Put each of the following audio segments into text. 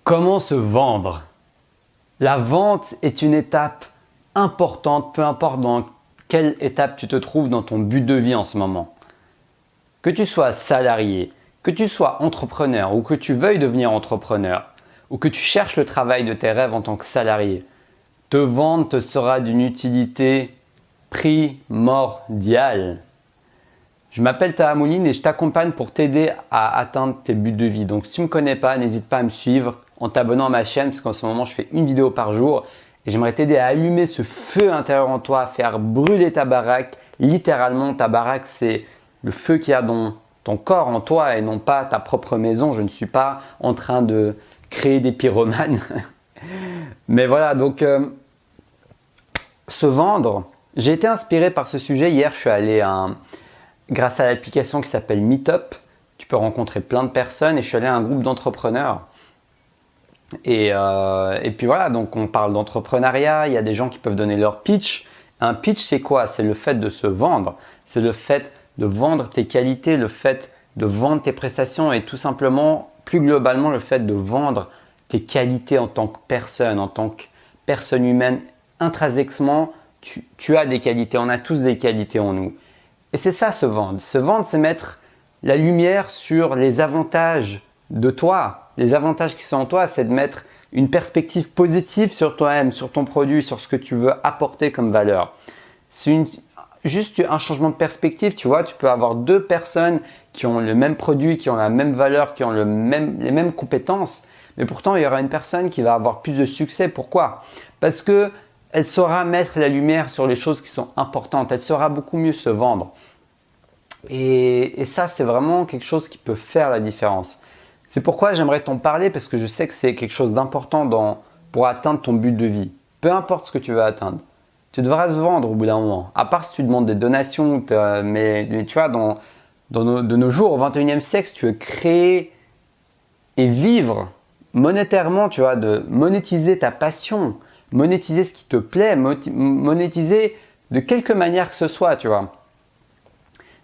Comment se vendre? La vente est une étape importante, peu importe dans quelle étape tu te trouves dans ton but de vie en ce moment. Que tu sois salarié, que tu sois entrepreneur ou que tu veuilles devenir entrepreneur ou que tu cherches le travail de tes rêves en tant que salarié, te vendre te sera d'une utilité primordiale. Je m'appelle Taha Mouline et je t'accompagne pour t'aider à atteindre tes buts de vie. Donc si tu ne me connais pas, n'hésite pas à me suivre en t'abonnant à ma chaîne parce qu'en ce moment je fais une vidéo par jour et j'aimerais t'aider à allumer ce feu intérieur en toi, à faire brûler ta baraque. Littéralement, ta baraque c'est le feu qu'il y a dans ton corps en toi et non pas ta propre maison. Je ne suis pas en train de créer des pyromanes. Mais voilà, donc se vendre. J'ai été inspiré par ce sujet. Hier, je suis allé grâce à l'application qui s'appelle Meetup. Tu peux rencontrer plein de personnes et je suis allé à un groupe d'entrepreneurs. Et puis voilà, donc on parle d'entrepreneuriat. Il y a des gens qui peuvent donner leur pitch. Un pitch, c'est quoi? C'est le fait de se vendre. C'est le fait de vendre tes qualités, le fait de vendre tes prestations et tout simplement, plus globalement, le fait de vendre tes qualités en tant que personne humaine. Intrinsèquement, tu as des qualités, on a tous des qualités en nous. Et c'est ça se vendre. Se vendre, c'est mettre la lumière sur les avantages de toi. Les avantages qui sont en toi, c'est de mettre une perspective positive sur toi-même, sur ton produit, sur ce que tu veux apporter comme valeur. C'est juste un changement de perspective, tu vois. Tu peux avoir deux personnes qui ont le même produit, qui ont la même valeur, qui ont les mêmes compétences. Mais pourtant, il y aura une personne qui va avoir plus de succès. Pourquoi? Parce que elle saura mettre la lumière sur les choses qui sont importantes. Elle saura beaucoup mieux se vendre. Et ça, c'est vraiment quelque chose qui peut faire la différence. C'est pourquoi j'aimerais t'en parler parce que je sais que c'est quelque chose d'important pour atteindre ton but de vie. Peu importe ce que tu veux atteindre. Tu devras te vendre au bout d'un moment. À part si tu demandes des donations. Mais tu vois, de nos jours, au 21e siècle, si tu veux créer et vivre monétairement, tu vois, de monétiser ta passion, monétiser ce qui te plaît, monétiser de quelque manière que ce soit, tu vois.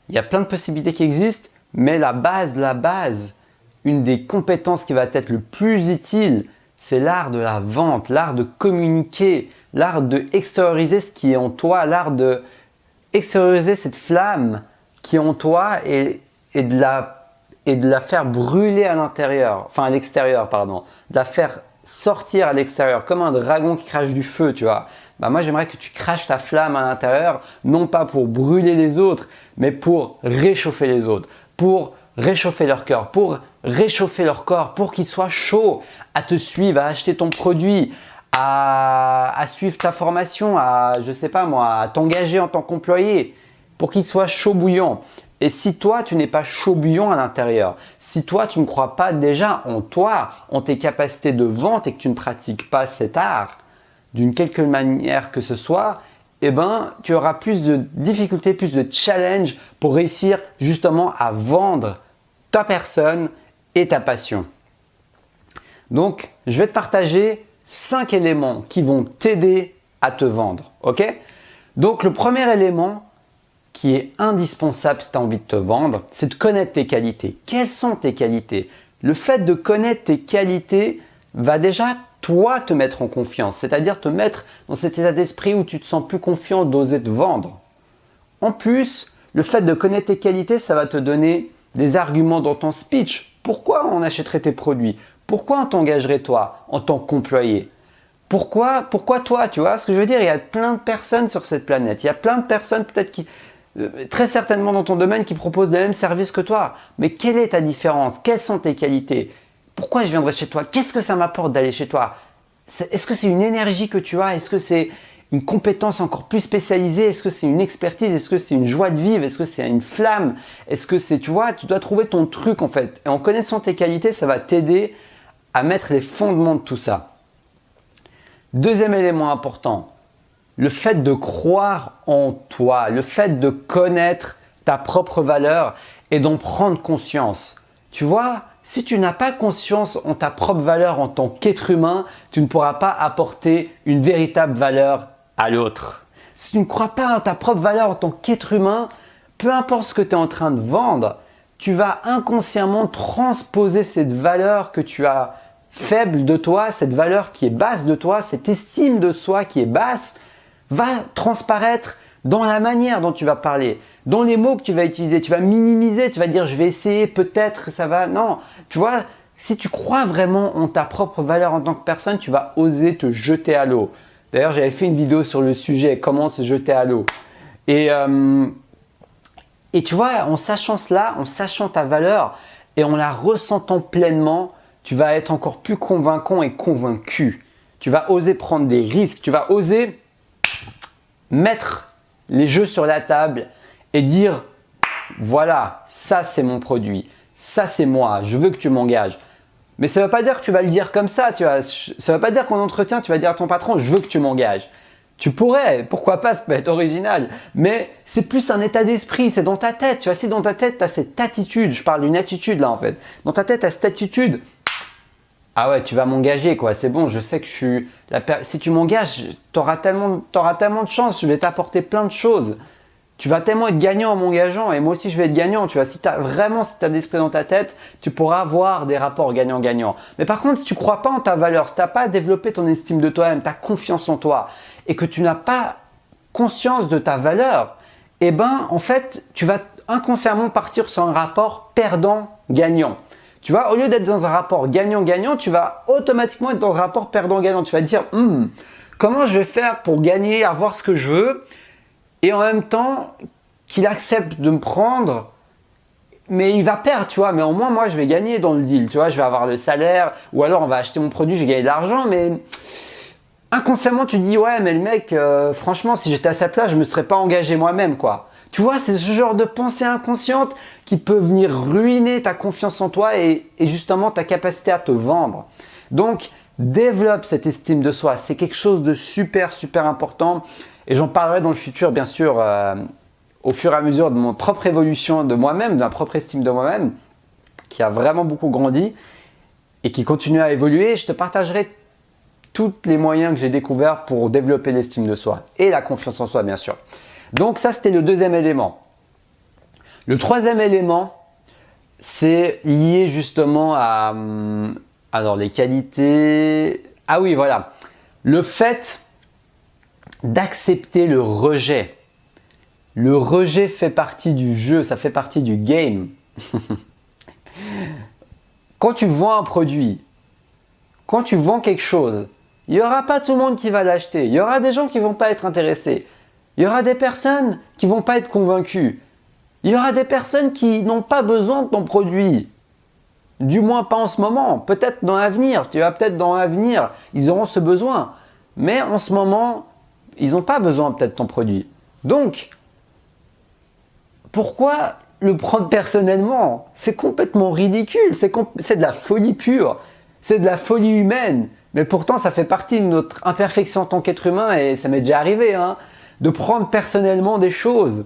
Il y a plein de possibilités qui existent, mais la base, une des compétences qui va être le plus utile, c'est l'art de la vente, l'art de communiquer, l'art de extérioriser ce qui est en toi, l'art de extérioriser cette flamme qui est en toi et de la faire brûler à l'intérieur, enfin à l'extérieur, pardon, de la faire sortir à l'extérieur, comme un dragon qui crache du feu, tu vois. Bah moi, j'aimerais que tu craches ta flamme à l'intérieur, non pas pour brûler les autres, mais pour réchauffer les autres, pour réchauffer leur cœur, pour réchauffer leur corps, pour qu'ils soient chauds à te suivre, à acheter ton produit, à suivre ta formation, je sais pas moi, à t'engager en tant qu'employé, pour qu'ils soient chauds bouillants. Et si toi, tu n'es pas chaud bouillant à l'intérieur, si toi, tu ne crois pas déjà en toi, en tes capacités de vente et que tu ne pratiques pas cet art d'une quelque manière que ce soit, eh ben, tu auras plus de difficultés, plus de challenges pour réussir justement à vendre ta personne et ta passion. Donc, je vais te partager 5 éléments qui vont t'aider à te vendre. Ok? Donc, le premier élément qui est indispensable si tu as envie de te vendre, c'est de connaître tes qualités. Quelles sont tes qualités? Le fait de connaître tes qualités va déjà, toi, te mettre en confiance, c'est-à-dire te mettre dans cet état d'esprit où tu te sens plus confiant d'oser te vendre. En plus, le fait de connaître tes qualités, ça va te donner des arguments dans ton speech. Pourquoi on achèterait tes produits? Pourquoi on t'engagerait toi en tant qu'employé? Pourquoi toi, tu vois ce que je veux dire? Il y a plein de personnes sur cette planète. Il y a plein de personnes peut-être qui, très certainement dans ton domaine, qui proposent le même service que toi. Mais quelle est ta différence? Quelles sont tes qualités? Pourquoi je viendrais chez toi? Qu'est-ce que ça m'apporte d'aller chez toi? Est-ce que c'est une énergie que tu as? Est-ce que c'est une compétence encore plus spécialisée? Est-ce que c'est une expertise? Est-ce que c'est une joie de vivre? Est-ce que c'est une flamme? Est-ce que c'est, tu vois, tu dois trouver ton truc en fait. Et en connaissant tes qualités, ça va t'aider à mettre les fondements de tout ça. Deuxième élément important, le fait de croire en toi, le fait de connaître ta propre valeur et d'en prendre conscience. Tu vois, si tu n'as pas conscience en ta propre valeur en tant qu'être humain, tu ne pourras pas apporter une véritable valeur à l'autre. Si tu ne crois pas en ta propre valeur en tant qu'être humain, peu importe ce que tu es en train de vendre, tu vas inconsciemment transposer cette valeur que tu as faible de toi, cette valeur qui est basse de toi, cette estime de soi qui est basse, va transparaître dans la manière dont tu vas parler, dans les mots que tu vas utiliser. Tu vas minimiser, tu vas dire je vais essayer, peut-être que ça va. Non, tu vois, si tu crois vraiment en ta propre valeur en tant que personne, tu vas oser te jeter à l'eau. D'ailleurs, j'avais fait une vidéo sur le sujet, comment se jeter à l'eau. Et tu vois, en sachant cela, en sachant ta valeur et en la ressentant pleinement, tu vas être encore plus convaincant et convaincu. Tu vas oser prendre des risques, tu vas oser mettre les jeux sur la table et dire voilà, ça c'est mon produit, ça c'est moi, je veux que tu m'engages. Mais ça ne veut pas dire que tu vas le dire comme ça, tu vois. Ça ne veut pas dire qu'en entretien, tu vas dire à ton patron, je veux que tu m'engages. Tu pourrais, pourquoi pas, ça peut être original. Mais c'est plus un état d'esprit, c'est dans ta tête. Tu vois, si dans ta tête, tu as cette attitude, je parle d'une attitude là en fait. Dans ta tête, tu as cette attitude, ah ouais, tu vas m'engager quoi, c'est bon, je sais que je suis… Si tu m'engages, tu auras tellement de chance, je vais t'apporter plein de choses. Tu vas tellement être gagnant en m'engageant et moi aussi je vais être gagnant. Tu vois, si tu as vraiment cet état d'esprit dans ta tête, tu pourras avoir des rapports gagnant-gagnant. Mais par contre, si tu ne crois pas en ta valeur, si tu n'as pas développé ton estime de toi-même, ta confiance en toi et que tu n'as pas conscience de ta valeur, eh ben en fait, tu vas inconsciemment partir sur un rapport perdant-gagnant. Tu vois, au lieu d'être dans un rapport gagnant-gagnant, tu vas automatiquement être dans un rapport perdant-gagnant. Tu vas te dire, comment je vais faire pour gagner, avoir ce que je veux et en même temps qu'il accepte de me prendre, mais il va perdre, tu vois. Mais au moins, moi, je vais gagner dans le deal, tu vois. Je vais avoir le salaire ou alors on va acheter mon produit, je vais gagner de l'argent, mais inconsciemment, tu te dis, ouais, mais le mec, franchement, si j'étais à sa place, je ne me serais pas engagé moi-même, quoi. Tu vois, c'est ce genre de pensée inconsciente qui peut venir ruiner ta confiance en toi et justement ta capacité à te vendre. Donc, développe cette estime de soi. C'est quelque chose de super, super important. Et j'en parlerai dans le futur, bien sûr, au fur et à mesure de mon propre évolution de moi-même, de ma propre estime de moi-même, qui a vraiment beaucoup grandi et qui continue à évoluer. Je te partagerai tous les moyens que j'ai découverts pour développer l'estime de soi et la confiance en soi, bien sûr. Donc ça, c'était le deuxième élément. Le troisième élément, c'est lié justement à… alors, les qualités… Ah oui, voilà. Le fait d'accepter le rejet. Le rejet fait partie du jeu, ça fait partie du game. Quand tu vends un produit, quand tu vends quelque chose, il n'y aura pas tout le monde qui va l'acheter. Il y aura des gens qui ne vont pas être intéressés. Il y aura des personnes qui ne vont pas être convaincues. Il y aura des personnes qui n'ont pas besoin de ton produit. Du moins pas en ce moment. Peut-être dans l'avenir. Tu vois, peut-être dans l'avenir, ils auront ce besoin. Mais en ce moment, ils n'ont pas besoin peut-être de ton produit. Donc, pourquoi le prendre personnellement? C'est complètement ridicule. C'est de la folie pure. C'est de la folie humaine. Mais pourtant, ça fait partie de notre imperfection en tant qu'être humain et ça m'est déjà arrivé, hein. De prendre personnellement des choses,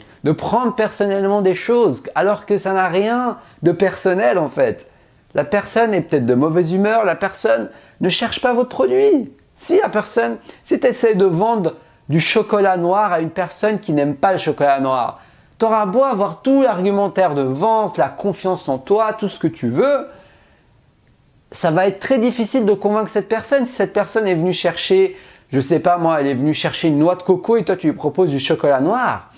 alors que ça n'a rien de personnel en fait. La personne est peut-être de mauvaise humeur, la personne ne cherche pas votre produit. Si tu essaies de vendre du chocolat noir à une personne qui n'aime pas le chocolat noir, tu auras beau avoir tout l'argumentaire de vente, la confiance en toi, tout ce que tu veux, ça va être très difficile de convaincre cette personne. Si cette personne est venue chercher… Je sais pas moi, elle est venue chercher une noix de coco et toi tu lui proposes du chocolat noir.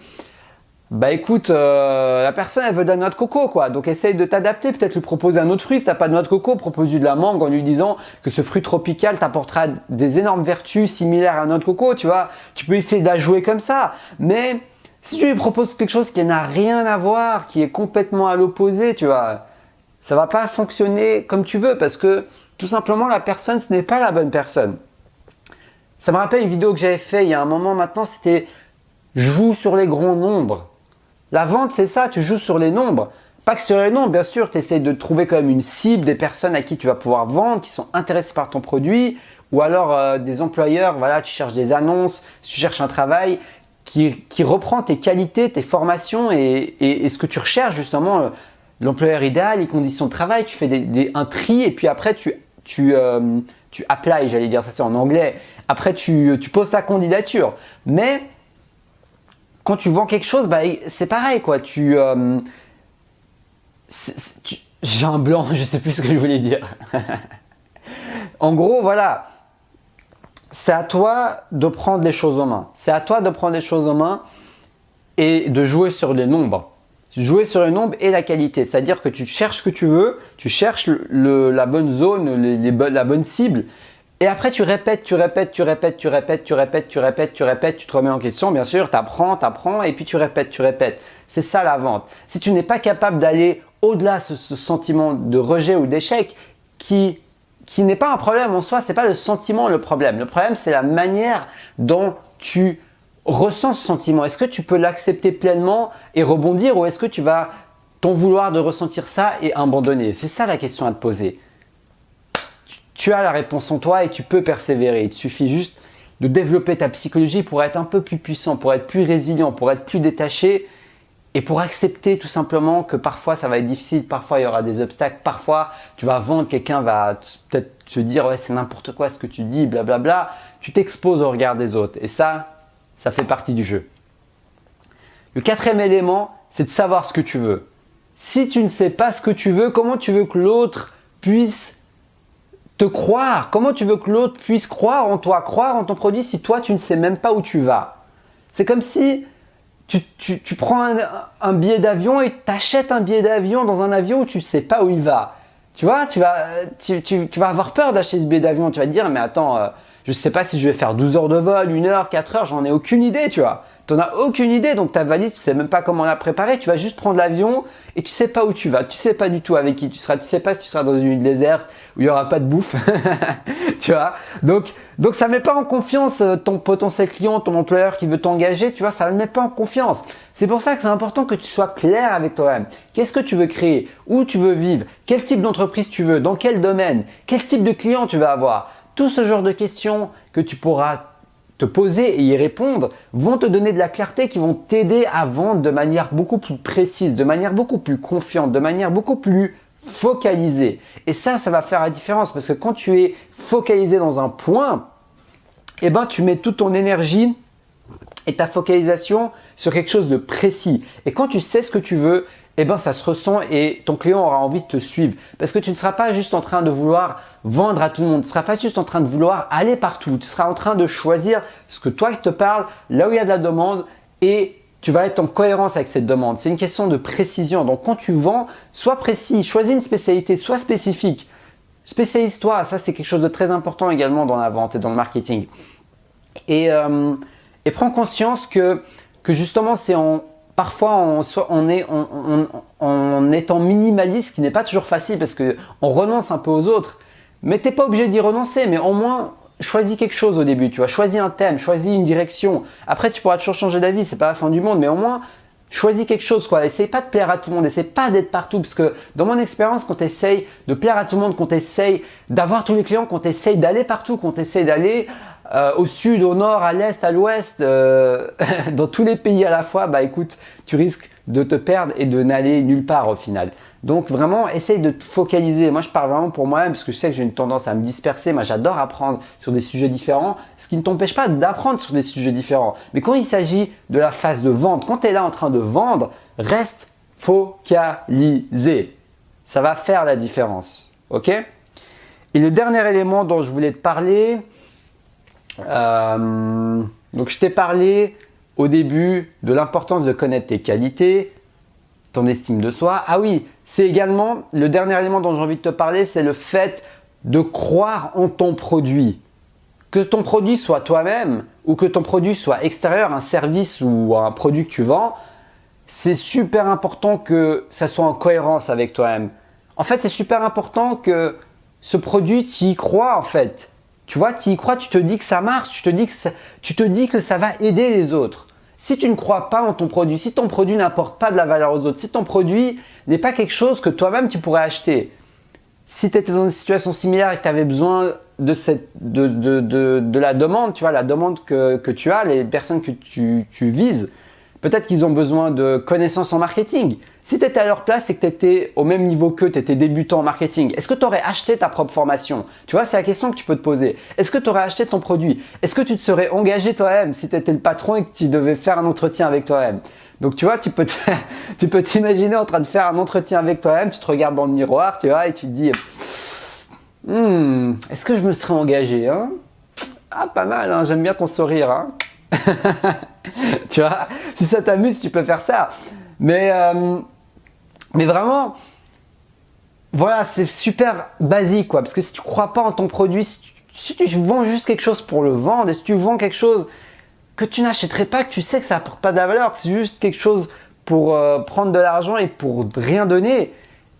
Bah écoute, la personne elle veut de la noix de coco quoi, donc essaye de t'adapter, peut-être lui proposer un autre fruit. Si t'as pas de noix de coco, propose-lui de la mangue en lui disant que ce fruit tropical t'apportera des énormes vertus similaires à la noix de coco, tu vois. Tu peux essayer de la jouer comme ça, mais si tu lui proposes quelque chose qui n'a rien à voir, qui est complètement à l'opposé, tu vois, ça va pas fonctionner comme tu veux parce que tout simplement la personne ce n'est pas la bonne personne. Ça me rappelle une vidéo que j'avais fait il y a un moment maintenant, c'était « Joue sur les grands nombres ». La vente, c'est ça, tu joues sur les nombres. Pas que sur les nombres, bien sûr, tu essaies de trouver quand même une cible, des personnes à qui tu vas pouvoir vendre, qui sont intéressées par ton produit, ou alors des employeurs, voilà, tu cherches des annonces, tu cherches un travail qui reprend tes qualités, tes formations et ce que tu recherches justement, l'employeur idéal, les conditions de travail, tu fais un tri et puis après tu apply, j'allais dire ça c'est en anglais. Après, tu poses ta candidature. Mais quand tu vends quelque chose, bah, c'est pareil, quoi. J'ai un blanc, je ne sais plus ce que je voulais dire. En gros, voilà, c'est à toi de prendre les choses en main. C'est à toi de prendre les choses en main et de jouer sur les nombres. Jouer sur les nombres et la qualité. C'est-à-dire que tu cherches ce que tu veux, tu cherches la bonne zone, la bonne cible. Et après, tu répètes, tu te remets en question, bien sûr, tu apprends et puis tu répètes. C'est ça la vente. Si tu n'es pas capable d'aller au-delà de ce sentiment de rejet ou d'échec qui n'est pas un problème en soi, ce n'est pas le sentiment le problème. Le problème, c'est la manière dont tu ressens ce sentiment. Est-ce que tu peux l'accepter pleinement et rebondir ou est-ce que tu vas t'en vouloir de ressentir ça et abandonner? C'est ça la question à te poser. Tu as la réponse en toi et tu peux persévérer. Il te suffit juste de développer ta psychologie pour être un peu plus puissant, pour être plus résilient, pour être plus détaché et pour accepter tout simplement que parfois ça va être difficile, parfois il y aura des obstacles, parfois tu vas vendre, quelqu'un va peut-être se dire ouais c'est n'importe quoi ce que tu dis, blablabla. Tu t'exposes au regard des autres et ça fait partie du jeu. Le quatrième élément, c'est de savoir ce que tu veux. Si tu ne sais pas ce que tu veux, comment tu veux que l'autre puisse te croire? Comment tu veux que l'autre puisse croire en toi, croire en ton produit si toi tu ne sais même pas où tu vas? C'est comme si tu prends un billet d'avion et tu achètes un billet d'avion dans un avion où tu ne sais pas où il va. Tu vois, tu vas avoir peur d'acheter ce billet d'avion. Tu vas te dire, mais attends, je ne sais pas si je vais faire 12 heures de vol, 1 heure, 4 heures, j'en ai aucune idée, tu vois. Tu n'en as aucune idée, donc ta valise, tu ne sais même pas comment la préparer. Tu vas juste prendre l'avion et tu ne sais pas où tu vas. Tu ne sais pas du tout avec qui tu seras. Tu ne sais pas si tu seras dans une île déserte où il n'y aura pas de bouffe. Tu vois. Donc ça ne met pas en confiance ton potentiel client, ton employeur qui veut t'engager. Tu vois, ça ne le met pas en confiance. C'est pour ça que c'est important que tu sois clair avec toi-même. Qu'est-ce que tu veux créer? Où tu veux vivre? Quel type d'entreprise tu veux? Dans quel domaine? Quel type de client tu vas avoir? Tout ce genre de questions que tu pourras te poser et y répondre vont te donner de la clarté qui vont t'aider à vendre de manière beaucoup plus précise, de manière beaucoup plus confiante, de manière beaucoup plus focalisée. Et ça va faire la différence parce que quand tu es focalisé dans un point, eh ben, tu mets toute ton énergie et ta focalisation sur quelque chose de précis. Et quand tu sais ce que tu veux, eh ben, ça se ressent et ton client aura envie de te suivre. Parce que tu ne seras pas juste en train de vouloir vendre à tout le monde. Tu ne seras pas juste en train de vouloir aller partout. Tu seras en train de choisir ce que toi qui te parle, là où il y a de la demande et tu vas être en cohérence avec cette demande. C'est une question de précision. Donc, quand tu vends, sois précis, choisis une spécialité, sois spécifique. Spécialise-toi. Ça, c'est quelque chose de très important également dans la vente et dans le marketing. Et prends conscience que justement, c'est parfois en étant minimaliste, ce qui n'est pas toujours facile parce qu'on renonce un peu aux autres. Mais tu n'es pas obligé d'y renoncer, mais au moins choisis quelque chose au début. Tu vois, choisis un thème, choisis une direction. Après, tu pourras toujours changer d'avis, c'est pas la fin du monde, mais au moins choisis quelque chose, quoi. Essaye pas de plaire à tout le monde, essaye pas d'être partout, parce que dans mon expérience, quand tu essayes de plaire à tout le monde, quand tu essayes d'avoir tous les clients, quand tu essayes d'aller partout, quand tu essayes d'aller au sud, au nord, à l'est, à l'ouest, dans tous les pays à la fois, bah écoute, tu risques de te perdre et de n'aller nulle part au final. Donc vraiment, essaye de te focaliser. Moi, je parle vraiment pour moi-même parce que je sais que j'ai une tendance à me disperser. Moi, j'adore apprendre sur des sujets différents, ce qui ne t'empêche pas d'apprendre sur des sujets différents. Mais quand il s'agit de la phase de vente, quand tu es là en train de vendre, reste focalisé. Ça va faire la différence. Ok? Et le dernier élément dont je voulais te parler, donc je t'ai parlé au début de l'importance de connaître tes qualités, ton estime de soi. Ah oui, c'est également le dernier élément dont j'ai envie de te parler, c'est le fait de croire en ton produit. Que ton produit soit toi-même ou que ton produit soit extérieur, un service ou un produit que tu vends, c'est super important que ça soit en cohérence avec toi-même. En fait, c'est super important que ce produit, tu y crois en fait. Tu vois, tu y crois, tu te dis que ça marche, tu te dis que ça va aider les autres. Si tu ne crois pas en ton produit, si ton produit n'apporte pas de la valeur aux autres, si ton produit n'est pas quelque chose que toi-même tu pourrais acheter, si tu étais dans une situation similaire et que tu avais besoin de la demande, tu vois, la demande que tu as, les personnes que tu vises, peut-être qu'ils ont besoin de connaissances en marketing. Si tu étais à leur place et que tu étais au même niveau qu'eux, tu étais débutant en marketing, est-ce que tu aurais acheté ta propre formation? Tu vois, c'est la question que tu peux te poser. Est-ce que tu aurais acheté ton produit? Est-ce que tu te serais engagé toi-même si tu étais le patron et que tu devais faire un entretien avec toi-même? Donc tu vois, tu peux t'imaginer en train de faire un entretien avec toi-même, tu te regardes dans le miroir, tu vois, et tu te dis Est-ce que je me serais engagé hein? Ah, pas mal, hein, j'aime bien ton sourire. Hein. Tu vois, si ça t'amuse, tu peux faire ça. Mais vraiment, voilà, c'est super basique, quoi. Parce que si tu ne crois pas en ton produit, si tu vends juste quelque chose pour le vendre, et si tu vends quelque chose que tu n'achèterais pas, que tu sais que ça n'apporte pas de la valeur, que c'est juste quelque chose pour prendre de l'argent et pour rien donner,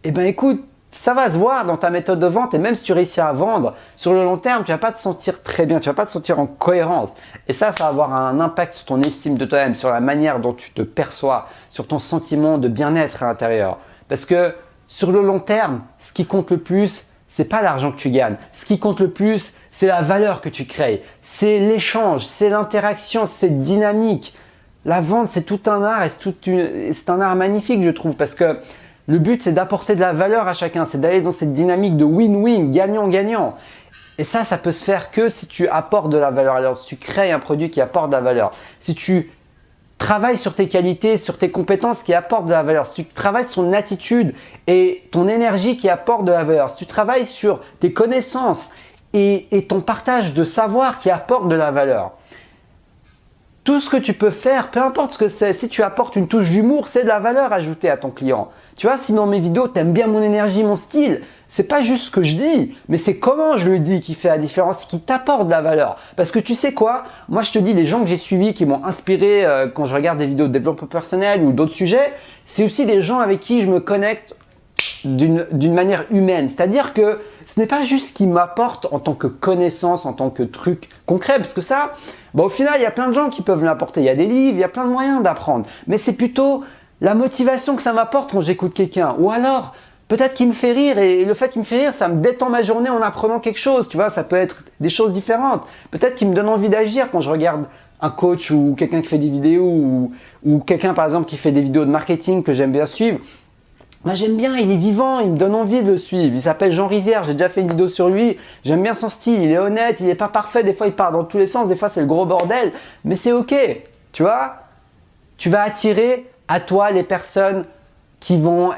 eh ben écoute, ça va se voir dans ta méthode de vente et même si tu réussis à vendre, sur le long terme, tu ne vas pas te sentir très bien, tu ne vas pas te sentir en cohérence. Et ça va avoir un impact sur ton estime de toi-même, sur la manière dont tu te perçois, sur ton sentiment de bien-être à l'intérieur. Parce que sur le long terme, ce qui compte le plus, c'est pas l'argent que tu gagnes. Ce qui compte le plus, c'est la valeur que tu crées. C'est l'échange, c'est l'interaction, c'est dynamique. La vente, c'est tout un art et c'est un art magnifique, je trouve, parce que le but, c'est d'apporter de la valeur à chacun, c'est d'aller dans cette dynamique de win-win, gagnant-gagnant. Et ça peut se faire que si tu apportes de la valeur à l'autre, si tu crées un produit qui apporte de la valeur, si tu travailles sur tes qualités, sur tes compétences qui apportent de la valeur, si tu travailles sur ton attitude et ton énergie qui apporte de la valeur, si tu travailles sur tes connaissances et ton partage de savoir qui apporte de la valeur. Tout ce que tu peux faire, peu importe ce que c'est, si tu apportes une touche d'humour, c'est de la valeur ajoutée à ton client. Tu vois, si dans mes vidéos, tu aimes bien mon énergie, mon style, c'est pas juste ce que je dis, mais c'est comment je le dis qui fait la différence, qui t'apporte de la valeur. Parce que tu sais quoi, moi je te dis, les gens que j'ai suivis, qui m'ont inspiré quand je regarde des vidéos de développement personnel ou d'autres sujets, c'est aussi des gens avec qui je me connecte d'une manière humaine. C'est-à-dire que ce n'est pas juste ce qui m'apporte en tant que connaissance, en tant que truc concret, parce que ça, au final, il y a plein de gens qui peuvent l'apporter. Il y a des livres, il y a plein de moyens d'apprendre. Mais c'est plutôt la motivation que ça m'apporte quand j'écoute quelqu'un. Ou alors, peut-être qu'il me fait rire et le fait qu'il me fait rire, ça me détend ma journée en apprenant quelque chose. Tu vois, ça peut être des choses différentes. Peut-être qu'il me donne envie d'agir quand je regarde un coach ou quelqu'un qui fait des vidéos ou quelqu'un par exemple qui fait des vidéos de marketing que j'aime bien suivre. Moi j'aime bien, il est vivant, il me donne envie de le suivre. Il s'appelle Jean Rivière, j'ai déjà fait une vidéo sur lui. J'aime bien son style, il est honnête, il n'est pas parfait. Des fois il part dans tous les sens, des fois c'est le gros bordel. Mais c'est ok, tu vois. Tu vas attirer à toi les personnes qui vont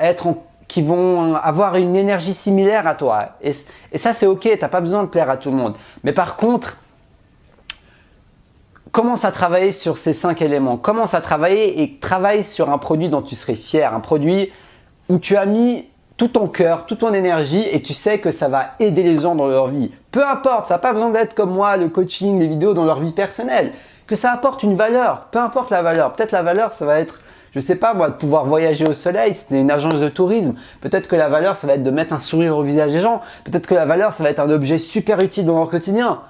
avoir une énergie similaire à toi. Et ça c'est ok, tu n'as pas besoin de plaire à tout le monde. Mais par contre, commence à travailler sur ces 5 éléments. Commence à travailler et travaille sur un produit dont tu serais fier. Un produit où tu as mis tout ton cœur, toute ton énergie et tu sais que ça va aider les gens dans leur vie. Peu importe, ça n'a pas besoin d'être comme moi, le coaching, les vidéos dans leur vie personnelle. Que ça apporte une valeur, peu importe la valeur. Peut-être la valeur, ça va être, je sais pas moi, de pouvoir voyager au soleil, si tu es une agence de tourisme. Peut-être que la valeur, ça va être de mettre un sourire au visage des gens. Peut-être que la valeur, ça va être un objet super utile dans leur quotidien.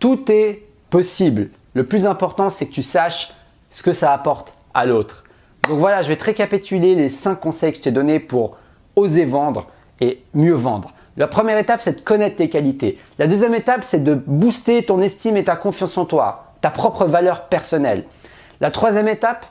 Tout est possible. Le plus important, c'est que tu saches ce que ça apporte à l'autre. Donc voilà, je vais te récapituler les 5 conseils que je t'ai donnés pour oser vendre et mieux vendre. La première étape, c'est de connaître tes qualités. La deuxième étape, c'est de booster ton estime et ta confiance en toi, ta propre valeur personnelle. La troisième étape,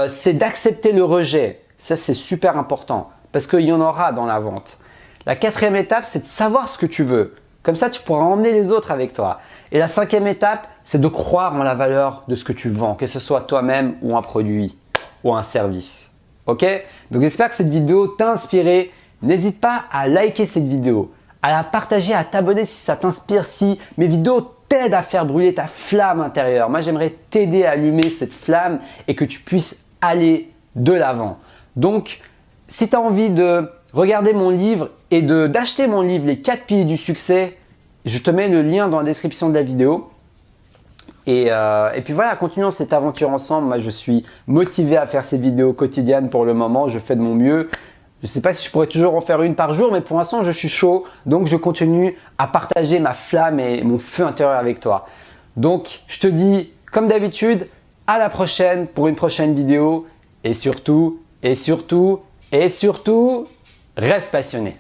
c'est d'accepter le rejet. Ça, c'est super important parce qu'il y en aura dans la vente. La quatrième étape, c'est de savoir ce que tu veux. Comme ça, tu pourras emmener les autres avec toi. Et la cinquième étape, c'est de croire en la valeur de ce que tu vends, que ce soit toi-même ou un produit ou un service. Ok? Donc j'espère que cette vidéo t'a inspiré. N'hésite pas à liker cette vidéo, à la partager, à t'abonner si ça t'inspire, si mes vidéos t'aident à faire brûler ta flamme intérieure. Moi, j'aimerais t'aider à allumer cette flamme et que tu puisses aller de l'avant. Donc, si tu as envie de regarder mon livre et d'acheter mon livre, Les 4 piliers du succès, je te mets le lien dans la description de la vidéo. Et puis voilà, continuons cette aventure ensemble. Moi, je suis motivé à faire ces vidéos quotidiennes pour le moment. Je fais de mon mieux. Je ne sais pas si je pourrais toujours en faire une par jour, mais pour l'instant, je suis chaud. Donc, je continue à partager ma flamme et mon feu intérieur avec toi. Donc, je te dis, comme d'habitude, à la prochaine pour une prochaine vidéo. Et surtout, reste passionné.